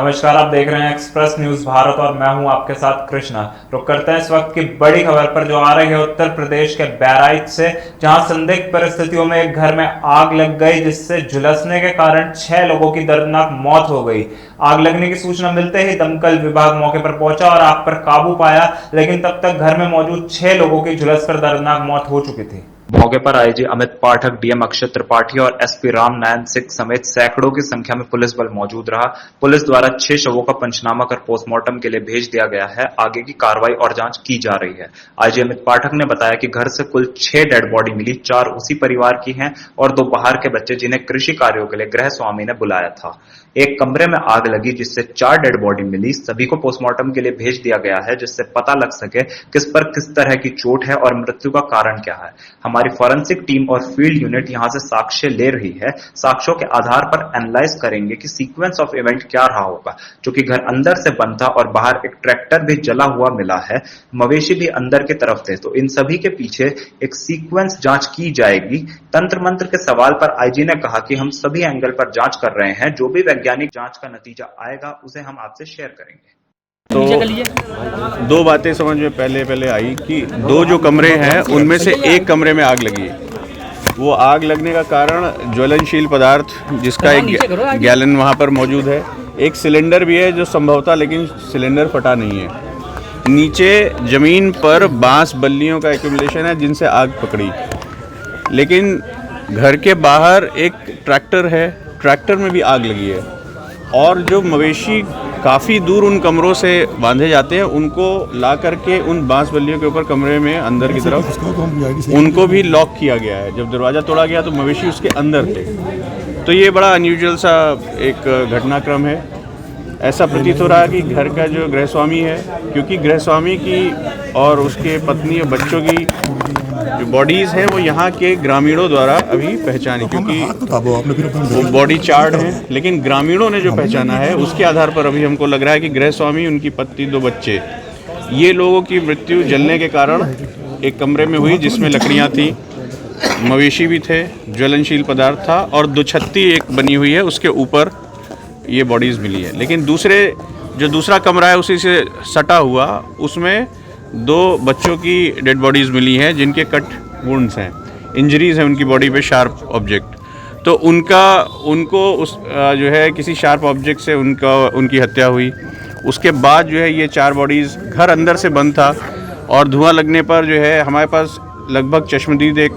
नमस्कार, आप देख रहे हैं एक्सप्रेस न्यूज भारत और मैं हूं आपके साथ कृष्णा। रुक करते हैं इस वक्त की बड़ी खबर पर जो आ रही है उत्तर प्रदेश के बहराइच से, जहां संदिग्ध परिस्थितियों में एक घर में आग लग गई, जिससे झुलसने के कारण 6 लोगों की दर्दनाक मौत हो गई। आग लगने की सूचना मिलते ही दमकल विभाग मौके पर पहुंचा और आग पर काबू पाया, लेकिन तब तक घर में मौजूद 6 लोगों की झुलसकर दर्दनाक मौत हो चुकी थी। मौके पर आईजी अमित पाठक, डीएम अक्षय त्रिपाठी और एसपी राम नारायण सिंह समेत सैकड़ों की संख्या में पुलिस बल मौजूद रहा। पुलिस द्वारा 6 शवों का पंचनामा कर पोस्टमार्टम के लिए भेज दिया गया है। आगे की कार्रवाई और जांच की जा रही है। आईजी अमित पाठक ने बताया कि घर से कुल 6 डेड बॉडी मिली, 4 उसी परिवार की हैं और 2 बाहर के बच्चे, जिन्हें कृषि कार्यों के लिए गृह स्वामी ने बुलाया था। एक कमरे में आग लगी, जिससे 4 डेड बॉडी मिली। सभी को पोस्टमार्टम के लिए भेज दिया गया है, जिससे पता लग सके किस पर किस तरह की चोट है और मृत्यु का कारण क्या है। हमारी फॉरेंसिक टीम और फील्ड यूनिट यहां से साक्ष्य ले रही है। साक्ष्यों के आधार पर एनालाइज करेंगे कि सीक्वेंस ऑफ इवेंट क्या रहा होगा। चूंकि घर अंदर से बंद था और बाहर एक ट्रैक्टर भी जला हुआ मिला है, मवेशी भी अंदर की तरफ थे, तो इन सभी के पीछे एक सीक्वेंस जांच की जाएगी। तंत्र मंत्र के सवाल पर आईजी ने कहा कि हम सभी एंगल पर जांच कर रहे हैं। जो भी वैज्ञानिक जांच का नतीजा आएगा उसे हम आपसे शेयर करेंगे। तो 2 बातें समझ में पहले आई कि 2 जो कमरे हैं उनमें से एक कमरे में आग लगी। वो आग लगने का कारण ज्वलनशील पदार्थ, जिसका एक गैलन वहाँ पर मौजूद है। एक सिलेंडर भी है जो संभवतः, लेकिन सिलेंडर फटा नहीं है। नीचे जमीन पर बांस बल्लियों का एक्यूमुलेशन है जिनसे आग पकड़ी। लेकिन घर के बाहर एक ट्रैक्टर है, ट्रैक्टर में भी आग लगी है। और जो मवेशी काफ़ी दूर उन कमरों से बांधे जाते हैं, उनको ला करके उन बांस बल्लियों के ऊपर कमरे में अंदर की तरफ उनको भी लॉक किया गया है। जब दरवाज़ा तोड़ा गया तो मवेशी उसके अंदर थे। तो ये बड़ा अनयूजुअल सा एक घटनाक्रम है। ऐसा प्रतीत हो रहा है कि घर का जो गृहस्वामी है, क्योंकि गृहस्वामी की और उसके पत्नी और बच्चों की जो बॉडीज़ हैं वो यहाँ के ग्रामीणों द्वारा अभी पहचानी, क्योंकि वो बॉडी चार्ड हैं। लेकिन ग्रामीणों ने जो पहचाना है उसके आधार पर अभी हमको लग रहा है कि गृहस्वामी, उनकी पत्नी, 2 बच्चे, ये लोगों की मृत्यु जलने के कारण एक कमरे में हुई जिसमें लकड़ियाँ थी, मवेशी भी थे, ज्वलनशील पदार्थ था और दुछत्ती एक बनी हुई है, उसके ऊपर ये बॉडीज़ मिली है। लेकिन दूसरा कमरा है उसी से सटा हुआ, उसमें 2 बच्चों की डेड बॉडीज़ मिली हैं जिनके कट वुंड्स हैं, इंजरीज़ हैं उनकी बॉडी पे, शार्प ऑब्जेक्ट। तो उनको उस जो है किसी शार्प ऑब्जेक्ट से उनकी हत्या हुई। उसके बाद जो है ये 4 बॉडीज़, घर अंदर से बंद था और धुआं लगने पर जो है हमारे पास लगभग चश्मदीद एक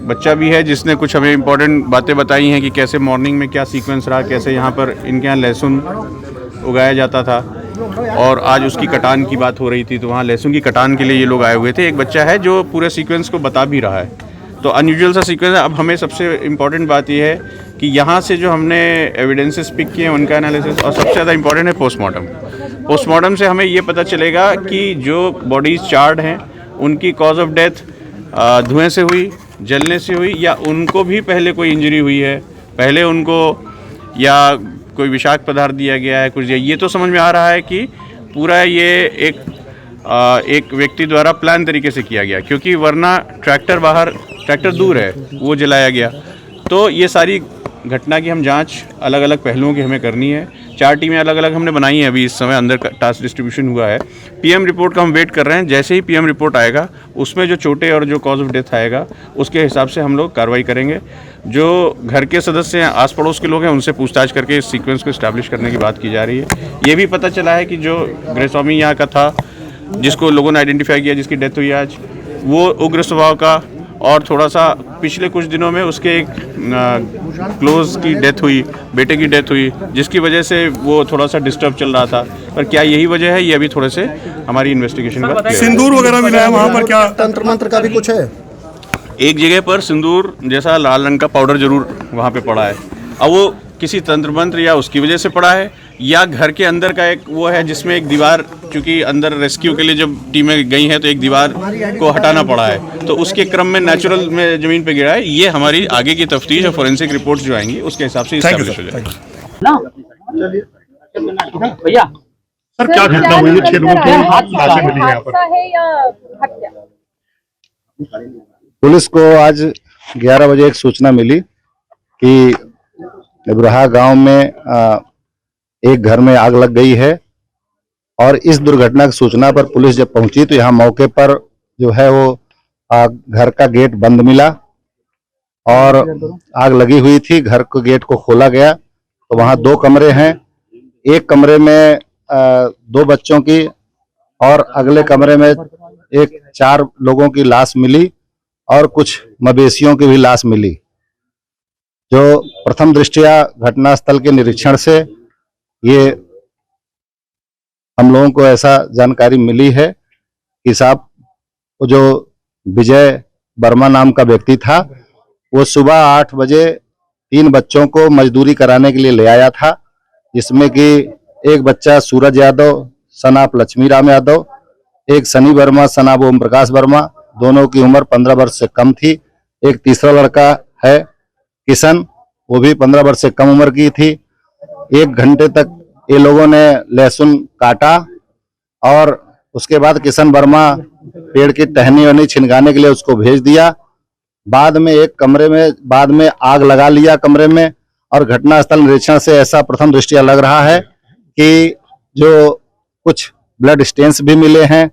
बच्चा भी है जिसने कुछ हमें इम्पोर्टेंट बातें बताई हैं कि कैसे मॉर्निंग में क्या सीक्वेंस रहा, कैसे यहाँ पर इनके यहाँ लहसुन उगाया जाता था और आज उसकी कटान की बात हो रही थी, तो वहाँ लहसुन की कटान के लिए ये लोग आए हुए थे। एक बच्चा है जो पूरे सीक्वेंस को बता भी रहा है। तो अनयूजुअल सा सीक्वेंस है। अब हमें सबसे इम्पॉर्टेंट बात यह है कि यहाँ से जो हमने एविडेंसेस पिक किए हैं उनका एनालिसिस, और सबसे ज़्यादा इम्पॉर्टेंट है पोस्टमार्टम। पोस्टमार्टम से हमें ये पता चलेगा कि जो बॉडीज़ चार्ड हैं उनकी कॉज ऑफ डेथ धुएँ से हुई, जलने से हुई, या उनको भी पहले कोई इंजरी हुई है, पहले उनको या कोई विषाक्त पदार्थ दिया गया है, कुछ दिया। ये तो समझ में आ रहा है कि पूरा ये एक व्यक्ति द्वारा प्लान तरीके से किया गया, क्योंकि वरना ट्रैक्टर दूर है, वो जलाया गया। तो ये सारी घटना की हम जांच अलग अलग पहलुओं की हमें करनी है। 4 टीमें अलग अलग हमने बनाई हैं। अभी इस समय अंदर टास्क डिस्ट्रीब्यूशन हुआ है। पीएम रिपोर्ट का हम वेट कर रहे हैं। जैसे ही पीएम रिपोर्ट आएगा उसमें जो चोटें और जो कॉज ऑफ डेथ आएगा उसके हिसाब से हम लोग कार्रवाई करेंगे। जो घर के सदस्य हैं, आस पड़ोस के लोग हैं, उनसे पूछताछ करके इस सीक्वेंस को इस्टेब्लिश करने की बात की जा रही है। ये भी पता चला है कि जो गृहस्वामी यहाँ का था, जिसको लोगों ने आइडेंटिफाई किया, जिसकी डेथ हुई आज, वो उग्र स्वभाव का, और थोड़ा सा पिछले कुछ दिनों में उसके एक क्लोज की डेथ हुई, बेटे की डेथ हुई, जिसकी वजह से वो थोड़ा सा डिस्टर्ब चल रहा था। पर क्या यही वजह है, ये अभी थोड़े से हमारी इन्वेस्टिगेशन का। सिंदूर वगैरह मिला है वहाँ पर, क्या तंत्र मंत्र का भी कुछ है? एक जगह पर सिंदूर जैसा लाल रंग का पाउडर जरूर वहाँ पे पड़ा है। अब वो किसी तंत्र मंत्र या उसकी वजह से पड़ा है, या घर के अंदर का एक वो है जिसमें एक दीवार, चूँकि अंदर रेस्क्यू के लिए जब टीमें गई हैं तो एक दीवार को हटाना पड़ा है, तो उसके क्रम में नेचुरल में ज़मीन पे गिरा है। ये हमारी आगे की तफ्तीश और फोरेंसिक रिपोर्ट्स जो आएंगी उसके हिसाब से इस्टेब्लिश हो जाएगी। भैया सर, क्या घटना हुई है? 6 लोगों की लाशें मिली हैं यहाँ पर। पुलिस को आज 11 बजे एक सूचना मिली कि इब्राहा गांव में एक घर में आग लग गई है। और इस दुर्घटना की सूचना पर पुलिस जब पहुंची तो यहाँ मौके पर जो है वो घर का गेट बंद मिला और आग लगी हुई थी। घर के गेट को खोला गया तो वहाँ 2 कमरे हैं। एक कमरे में 2 बच्चों की और अगले कमरे में 4 लोगों की लाश मिली और कुछ मवेशियों की भी लाश मिली। जो प्रथम दृष्टया घटनास्थल के निरीक्षण से ये हम लोगों को ऐसा जानकारी मिली है कि साहब वो जो विजय वर्मा नाम का व्यक्ति था वो सुबह 8 बजे 3 बच्चों को मजदूरी कराने के लिए ले आया था, जिसमें कि एक बच्चा सूरज यादव सनाप लक्ष्मी राम यादव, एक सनी वर्मा सनाप ओम प्रकाश वर्मा, दोनों की उम्र 15 वर्ष से कम थी। एक तीसरा लड़का है किशन, वो भी 15 वर्ष से कम उम्र की थी। 1 घंटे तक ये लोगों ने लहसुन काटा और उसके बाद किशन वर्मा पेड़ की टहनी वहनी छिनगाने के लिए उसको भेज दिया। बाद में आग लगा लिया कमरे में। और घटनास्थल निरीक्षण से ऐसा प्रथम दृष्टया लग रहा है कि जो कुछ ब्लड स्टेन्स भी मिले हैं,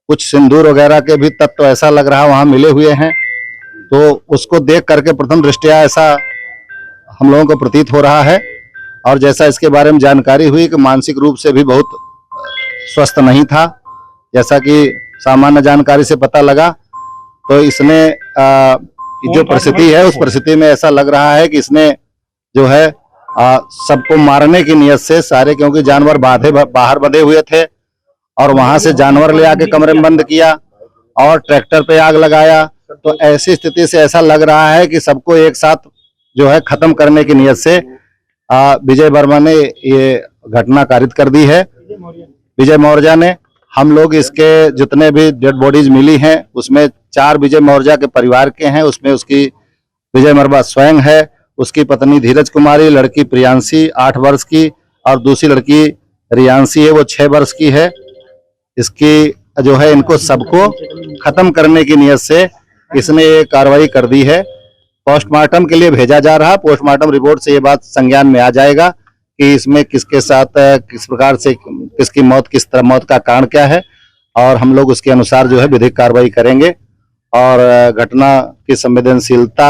कुछ सिंदूर वगैरह के भी तत्व ऐसा लग रहा वहां मिले हुए हैं। तो उसको देख करके प्रथम दृष्टया ऐसा हम लोगों को प्रतीत हो रहा है। और जैसा इसके बारे में जानकारी हुई कि मानसिक रूप से भी बहुत स्वस्थ नहीं था, जैसा कि सामान्य जानकारी से पता लगा। तो इसने जो परिस्थिति है उस परिस्थिति में ऐसा लग रहा है कि इसने जो है सबको मारने की नियत से सारे, क्योंकि जानवर बाहर बंधे हुए थे और वहां से जानवर ले आके कमरे में बंद किया और ट्रैक्टर पे आग लगाया। तो ऐसी स्थिति से ऐसा लग रहा है कि सबको एक साथ जो है खत्म करने की नियत से विजय वर्मा ने ये घटना कारित कर दी है, विजय मौर्य ने। हम लोग इसके जितने भी डेड बॉडीज मिली हैं उसमें 4 विजय मौर्य के परिवार के हैं। उसमें उसकी विजय मर्मा स्वयं है, उसकी पत्नी धीरज कुमारी, लड़की प्रियांशी 8 वर्ष की और दूसरी लड़की रियांशी है, वो 6 वर्ष की है। इसकी जो है इनको सबको खत्म करने की नियत से इसने ये कार्रवाई कर दी है। पोस्टमार्टम के लिए भेजा जा रहा। पोस्टमार्टम रिपोर्ट से ये बात संज्ञान में आ जाएगा कि इसमें किसके साथ किस प्रकार से किसकी मौत, किस तरह मौत का कारण क्या है, और हम लोग उसके अनुसार जो है विधिक कार्रवाई करेंगे। और घटना की संवेदनशीलता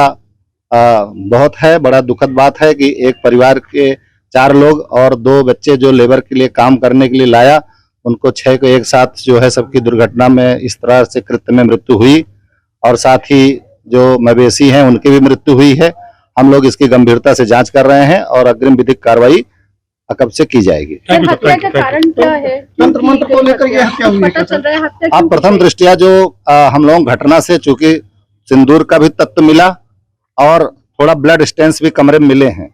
बहुत है। बड़ा दुखद बात है कि एक परिवार के 4 लोग और 2 बच्चे जो लेबर के लिए काम करने के लिए लाया, उनको 6 को एक साथ जो है सबकी दुर्घटना में इस तरह से कृत्य में मृत्यु हुई। और साथ ही जो मवेशी हैं उनकी भी मृत्यु हुई है। हम लोग इसकी गंभीरता से जांच कर रहे हैं और अग्रिम विधिक कार्रवाई कब से की जाएगी। हत्या का कारण क्या है? तंत्र मंत्र को लेकर यह हत्या हुई पता चल रहा है हत्या अब प्रथम दृष्टया जो हम लोग घटना से, चूंकि सिंदूर का भी तत्व मिला और थोड़ा ब्लड स्टेन्स भी कमरे में मिले हैं,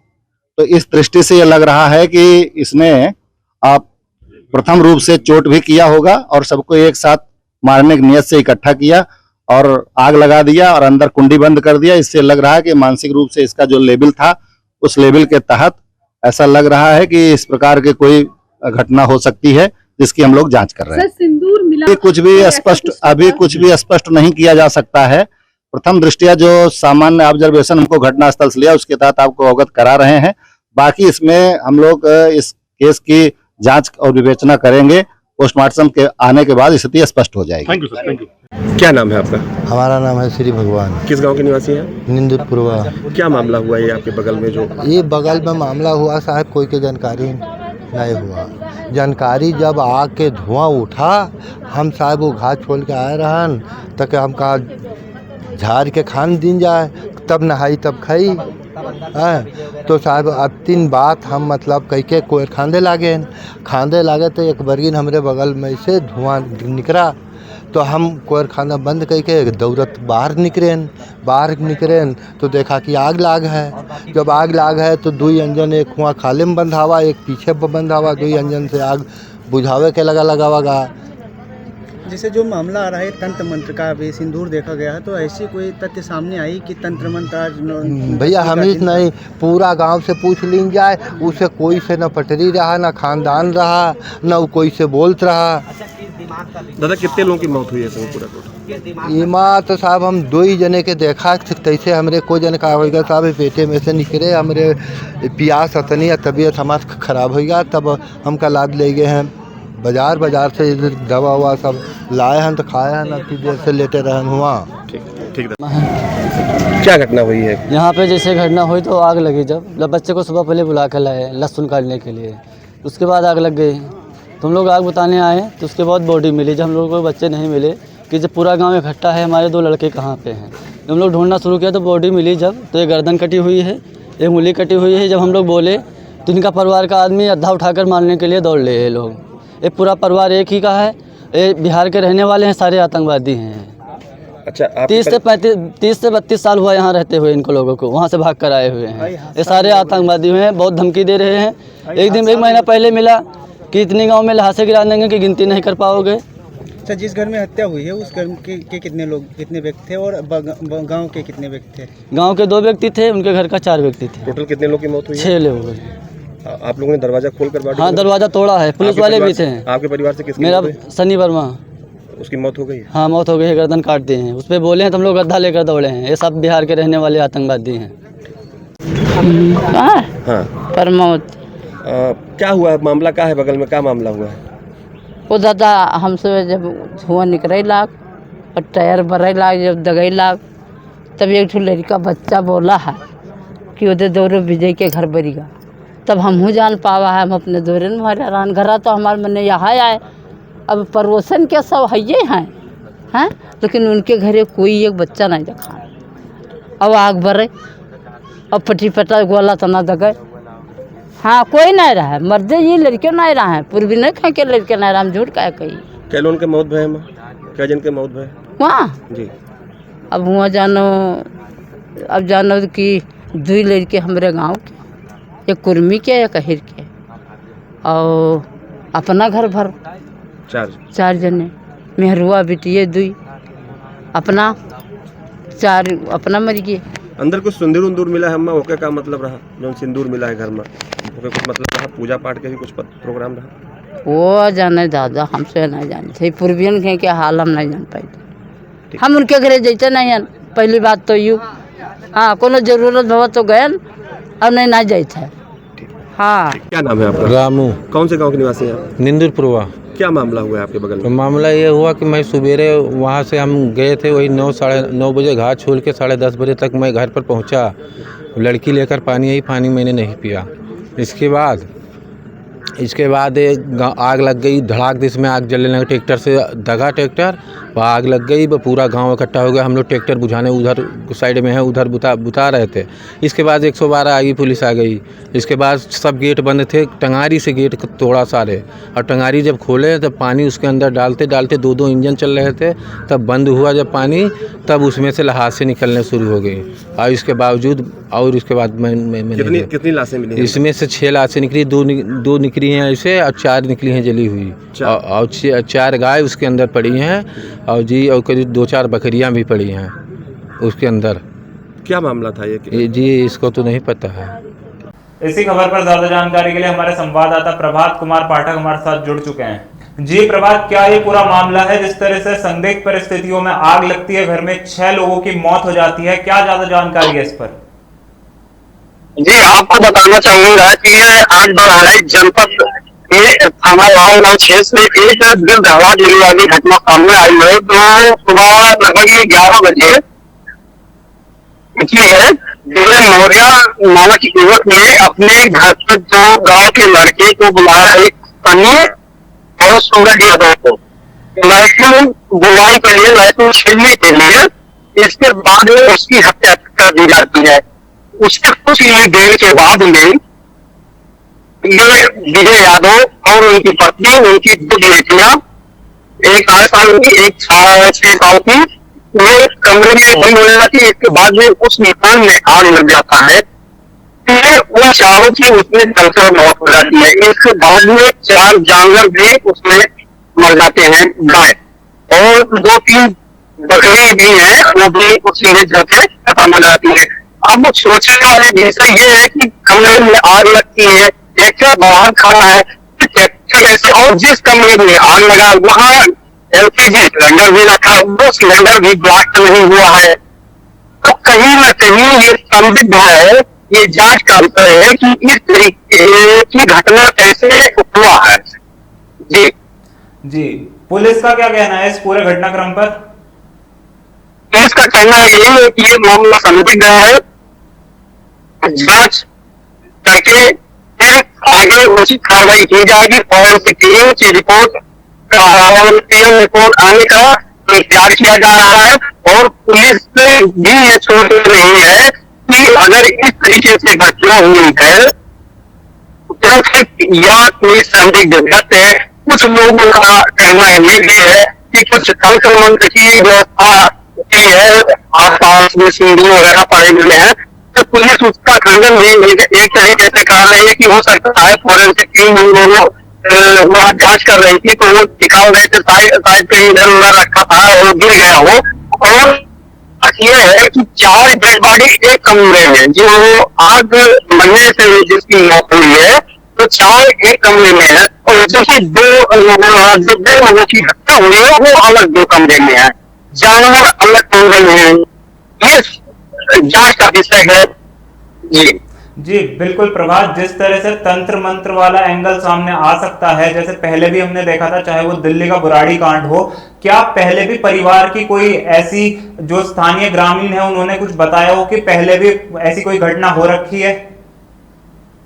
तो इस दृष्टि से यह लग रहा है कि इसने प्रथम रूप से चोट भी किया होगा और सबको एक साथ मारने की नियत से इकट्ठा किया और आग लगा दिया और अंदर कुंडी बंद कर दिया। इससे लग रहा है कि मानसिक रूप से इसका जो लेवल था उस लेवल के तहत ऐसा लग रहा है कि इस प्रकार के कोई घटना हो सकती है, जिसकी हम लोग जांच कर रहे हैं। सिंदूर मिला अभी कुछ भी स्पष्ट नहीं किया जा सकता है। प्रथम दृष्टया जो सामान्य ऑब्जर्वेशन हमको घटनास्थल से लिया उसके तहत आपको अवगत करा रहे हैं। बाकी इसमें हम लोग इस केस की जांच और विवेचना करेंगे। पोस्टमार्टम के आने के बाद स्थिति स्पष्ट हो जाएगी। Thank you sir, thank you. क्या नाम है आपका? हमारा नाम है श्री भगवान। किस गांव के निवासी हैं? निंदपुरवा। क्या मामला हुआ ये आपके बगल में जो? ये बगल में मामला हुआ साहब, कोई के जानकारी नहीं हुआ। जानकारी जब आग के धुआं उठा, हम साहब वो घाट छोड़ के आए रहन, तक हम कहा झाड़ के खान दिन जाए, तब नहाई तब खाई है। तो साहब अब 3 बात हम मतलब कह के कोई खांदे लागे तो एक बरगिन हमरे बगल में से धुआं निकला। तो हम कोयर खाना बंद करके दौड़त बाहर निकलें तो देखा कि आग लाग है। जब आग लाग है तो 2 इंजन, एक हुआ खाले में बंद हवा, एक पीछे पर बंद हवा, 2 इंजन से आग बुझावे के लगावा। जैसे जो मामला आ रहा है तंत्र मंत्र का, भी सिंदूर देखा गया है, तो ऐसी कोई तथ्य सामने आई कि तंत्र मंत्र? भैया हमें नहीं, पूरा गांव से पूछ लीन जाए, उसे कोई से न पटरी रहा, न खानदान रहा, न कोई से बोलत रहा। दादा कितने लोगों की मौत हुई है इसमें पूरा टोटल? इमा तो साहब हम 2 ही जने के देखा तैसे हमरे को जन का होगा साहब पेटे में से निकले हमरे प्यास अतनी तबीयत हमारा खराब हो गया तब हम कल लाद ले गए हैं बाजार से दवा हुआ सब लाए हैं तो खाए हैं ना कि देर से लेटे रहन हुआ। ठीक क्या घटना हुई है यहाँ पे? जैसे घटना हुई तो आग लगी जब बच्चे को सुबह पहले बुला कर लाए लहसुन काटने के लिए, उसके बाद आग लग गई। तुम लोग आग बताने आए तो उसके बाद बॉडी मिली। जब हम लोग को बच्चे नहीं मिले कि जब पूरा गांव इकट्ठा है हमारे 2 लड़के कहाँ पे हैं, जब हम लोग ढूंढना शुरू किया तो बॉडी मिली जब तो एक गर्दन कटी हुई है, एक उंगली कटी हुई है। जब हम लोग बोले तो इनका परिवार का आदमी अद्धा उठाकर मारने के लिए दौड़ ले ये लोग। ये पूरा परिवार एक ही का है, ये बिहार के रहने वाले हैं, सारे आतंकवादी हैं। अच्छा 30 से 32 साल हुआ यहाँ रहते हुए इनको लोगों को, वहाँ से भाग कर आए हुए हैं। ये सारे आतंकवादी हैं, बहुत धमकी दे रहे हैं। एक महीना पहले मिला कि इतने गांव में लहासे गिरा देंगे कि गिनती नहीं कर पाओगे। अच्छा, जिस घर में हत्या हुई है उस घर के कितने व्यक्ति थे और गांव के कितने व्यक्ति थे? गांव के 2 व्यक्ति थे, उनके घर का 4 व्यक्ति थे। टोटल कितने लोग की मौत हुई? 6 लोग। आप लोगों ने दरवाजा खोल कर? हाँ, दरवाजा तोड़ा है, पुलिस वाले भी थे। आपके परिवार से किसकी? मेरा सनी वर्मा। उसकी मौत हो गई? हाँ, मौत हो गई है, गर्दन काट दिए हैं। उस पर बोले हैं तुम लोग गड्ढा लेकर दौड़े हैं। ये सब बिहार के रहने वाले आतंकवादी हैं। हाँ प्रमोद। क्या हुआ मामला? क्या है बगल में, क्या मामला हुआ है? वो दादा हमसे जब धुआं निकले लाग और टायर भरे लाग, जब दगई लाग तब एक ठो लड़का बच्चा बोला है कि उधर दौरे विजय के घर बरीगा। तब हमहू जान पावा है, हम अपने दौरे में हमारे रान घरा तो हमारे मन यहाँ आए। अब पड़ोसन के सब है हैं, लेकिन उनके घरे कोई एक बच्चा नहीं देखा। अब आग भरे, अब फटी फटा गोला तना दगे। हाँ, कोई नहीं रहा, मर्दे ये लड़के नहीं रहा है, पूर्वी नहीं खा के लड़के नहीं रहा। हम झूठ का कही। क्या लोगों के मौत भय? क्या जन के मौत भय वहाँ जी? अब हुआ जानो कि 2 लड़के हमारे गांव के, एक कुर्मी के एक अहिर के, और अपना घर भर 4 जने, मेहरुआ बिटिए 2, अपना 4 अपना मर गए। अंदर कुछ सिंदूर मिला है अम्मा? ओके का मतलब रहा जो सिंदूर मिला है घर में, ओके कुछ मतलब रहा? पूजा पाठ के भी कुछ प्रोग्राम रहा? वो जाने दादा, हमसे नहीं जाने थे। पूर्वियन के हाल हम नहीं जान पाए। हम उनके घरे जैसे नहीं हैं। पहली बात तो यूँ, हाँ, कोनो जरूरत भवा तो गए और नहीं जाते। हाँ। क्या नाम है आपका? रामू। कौन से गांव के निवासी हैं? निंदुरपुरवा। क्या मामला हुआ है आपके बगल में? तो मामला ये हुआ कि मैं सवेरे वहाँ से हम गए थे, वही 9 साढ़े 9 बजे घाट छोड़ के 10:30 बजे तक मैं घर पर पहुँचा। लड़की लेकर पानी आई, पानी मैंने नहीं पिया। इसके बाद आग लग गई, धड़ाक दिस में आग जलने लगा। ट्रैक्टर से दगा ट्रैक्टर, वह आग लग गई। पूरा गांव इकट्ठा हो गया। हम लोग ट्रैक्टर बुझाने उधर साइड में है, उधर बुता रहे थे। इसके बाद 112 आई, पुलिस आ गई। इसके बाद सब गेट बंद थे, टंगारी से गेट तोड़ा सारे, और टंगारी जब खोले तब पानी उसके अंदर डालते 2 इंजन चल रहे थे। तब बंद हुआ जब पानी, तब उसमें से लहासे निकलने शुरू हो गई। और इसके बावजूद और इसके बाद मैंने कितनी लाशें मिली? इसमें से 6 लाशें निकली, 2 निकली हैं ऐसे, और 4 निकली हैं जली हुई, और 4 गाय उसके अंदर पड़ी हैं, और करीब 2-4 बकरियां भी पड़ी हैं उसके अंदर। क्या मामला था ये? जी इसको तो नहीं पता है। इसी खबर पर ज्यादा जानकारी के लिए हमारे संवाददाता प्रभात कुमार पाठक हमारे साथ जुड़ चुके हैं। जी प्रभात, क्या ये पूरा मामला है? जिस तरह से संदिग्ध परिस्थितियों में आग लगती है, घर में 6 लोगों की मौत हो जाती है, क्या ज्यादा जानकारी है इस पर? जी, आपको बताना चाहूंगा कि आज बहराइच जनपद के थाना गाँव 6 से एक दिल दहला देने वाली घटना सामने आई है। तो सुबह लगभग 11 बजे है, मौर्या नामक युवक ने अपने घर पर जो गांव के लड़के को बुलाया, एक सनी और सूरज यादव को लड़की बुलाई के लिए, लड़की छीनने के लिए। इसके बाद उसकी हत्या कर दी जाती है। उसके कुछ ही देर के बाद में ये विजय यादव और उनकी पत्नी, उनकी 2 बेटियां, एक 8 साल की, एक 6 साल की, वो कमरे में बंद होने लगती। इसके बाद में उस मकान में आग लग जाता है। फिर उन चारों की उसमें जलकर मौत हो जाती है। इसके बाद में 4 जानवर भी उसमें मर जाते हैं, गाय, और 2-3 बकरी भी है, वो भी उसी में जलकर खत्म हो जाती है। अब सोचने वाले विषय ये है कि कमरे में आग लगती है, ट्रैक्टर बाहर खड़ा है, कैसे, और जिस कमरे में आग लगा वहां एलपीजी सिलेंडर भी रखा, वो सिलेंडर भी ब्लास्ट नहीं हुआ है। तो कहीं ना कहीं ये संदिग्ध है, ये जांच का विषय है कि इस तरीके की घटना कैसे हुआ है। जी जी, पुलिस का क्या कहना है इस पूरे घटनाक्रम पर? पुलिस का कहना यही है कि ये मामला संदिग्ध है, जांच करके फिर आगे उचित कार्रवाई की जाएगी। फॉरेंसिक टीम की रिपोर्ट आने का इंतजार किया जा रहा है, और पुलिस भी ये सोच रही है कि अगर इस तरीके से घटना हुई है तो फिर या कोई संदिग्ध व्यक्ति है। कुछ लोगों का कहना ये भी है कि कुछ तंत्र मंत्र की व्यवस्था की है, आसपास में सीढ़ी वगैरह पाए मिले हैं, तो पुलिस उसका खंडन भी एक तरीके से कर रही है कि हो सकता है फॉरेंसिक टीम उन लोगों वहाँ जांच कर रही थी तो वो निकाल रहे थे, साइड पे इधर उधर रखा था और गिर गया हो। और ये है कि 4 डेड बॉडी एक कमरे में, जो आग लगने से जिसकी मौत हुई है तो 4 एक कमरे में है, और जैसे दो लोगों की हत्या हुई है वो अलग 2 कमरे में है, जानवर अलग कमरे में है। ये जांच का विषय है। जी जी बिल्कुल प्रभात, जिस तरह से तंत्र मंत्र वाला एंगल सामने आ सकता है, जैसे पहले भी हमने देखा था, चाहे वो दिल्ली का बुराड़ी कांड हो, क्या पहले भी परिवार की कोई ऐसी जो स्थानीय ग्रामीण है उन्होंने कुछ बताया हो कि पहले भी ऐसी कोई घटना हो रखी है?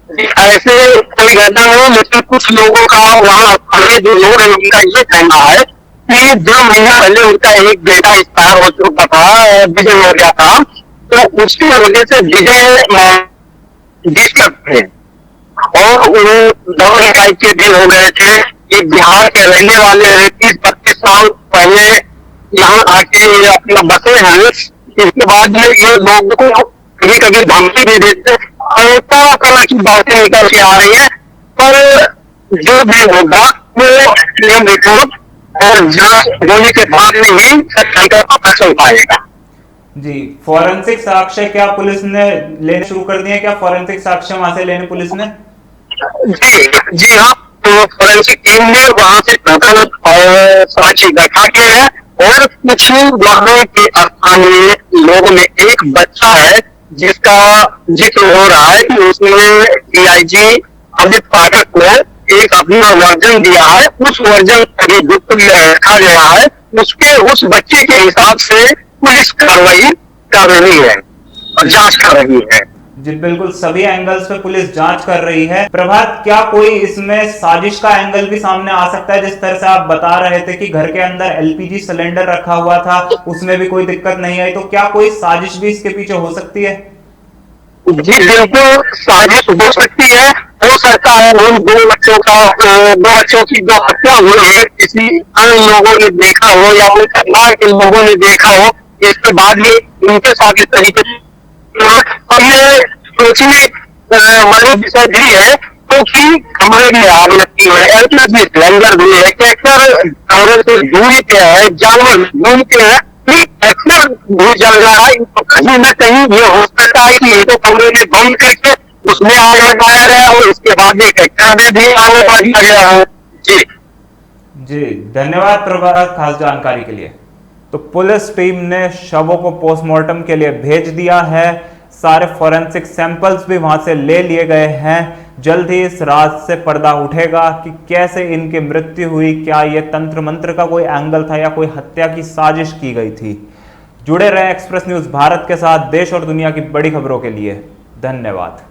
ऐसे कोई घटना हो, लेकिन कुछ लोगों का वहाँ जो लोग हैं उनका ये कहना है कि 2 महीना पहले उनका एक बेटा एक्सपायर हो चुका था, विजय हो गया था, तो उसकी वजह से विजय डिस्टर्ब थे और वो दौड़ टाइप के दिन हो गए थे। ये बिहार के रहने वाले 30-32 साल पहले यहाँ आके अपना बसे हैं। इसके बाद में ये लोगों को कभी कभी धमकी भी देते और तरह की बातें निकल के आ रही है, पर जो भी होगा वो क्लेम रिपोर्ट और जांच होने के बाद में ही सच्चाई का पता चल पाएगा। जी, फॉरेंसिक साक्ष्य क्या पुलिस ने लेने शुरू कर दिए? क्या फॉरेंसिक साक्ष्य वहां से लेने पुलिस ने? जी हाँ, तो फॉरेंसिक टीम ने वहां से टोटल साक्ष्य इकट्ठा किए हैं, और कुछ वहां के स्थानीय लोगों में एक बच्चा है जिसका जिक्र हो रहा है कि उसने डीआईजी अमित पाठक को एक अपना वर्जन दिया है, उस वर्जन अभी गुप्त रखा गया है, उस बच्चे के हिसाब से पुलिस कार्रवाई कर रही है और जांच कर रही है। जी बिल्कुल, सभी एंगल्स पे पुलिस जांच कर रही है। प्रभात, क्या कोई इसमें साजिश का एंगल भी सामने आ सकता है? जिस तरह से आप बता रहे थे कि घर के अंदर एलपीजी सिलेंडर रखा हुआ था, उसमें भी कोई दिक्कत नहीं आई, तो क्या कोई साजिश भी इसके पीछे हो सकती है? जी बिल्कुल, साजिश हो सकती है। हो सकता है उन 2 बच्चों की जो हत्या हुई है किसी अन्य लोगों ने देखा हो या उन परिवार के लोगों ने देखा हो, इसके बाद में उनके साथ इस तरीके और ये सोचने वाली विषय भी है, क्योंकि कमरे में आग लगती है, एलपीजी सिलेंडर भी है, ट्रैक्टर कमरे से दूरी पे है, जानवर दूरी पे है, ट्रैक्टर भी जल रहा है, तो कहीं न कहीं ये हो सकता है कि ये तो कमरे में बंद करके उसमें आग लगाया गया और उसके बाद में ट्रैक्टर में भी आग लगा दिया गया है। जी जी, धन्यवाद प्रभात खास जानकारी के लिए। तो पुलिस टीम ने शवों को पोस्टमार्टम के लिए भेज दिया है, सारे फॉरेंसिक सैंपल्स भी वहां से ले लिए गए हैं। जल्द ही इस राज से पर्दा उठेगा कि कैसे इनकी मृत्यु हुई, क्या ये तंत्र मंत्र का कोई एंगल था या कोई हत्या की साजिश की गई थी। जुड़े रहे एक्सप्रेस न्यूज भारत के साथ, देश और दुनिया की बड़ी खबरों के लिए। धन्यवाद।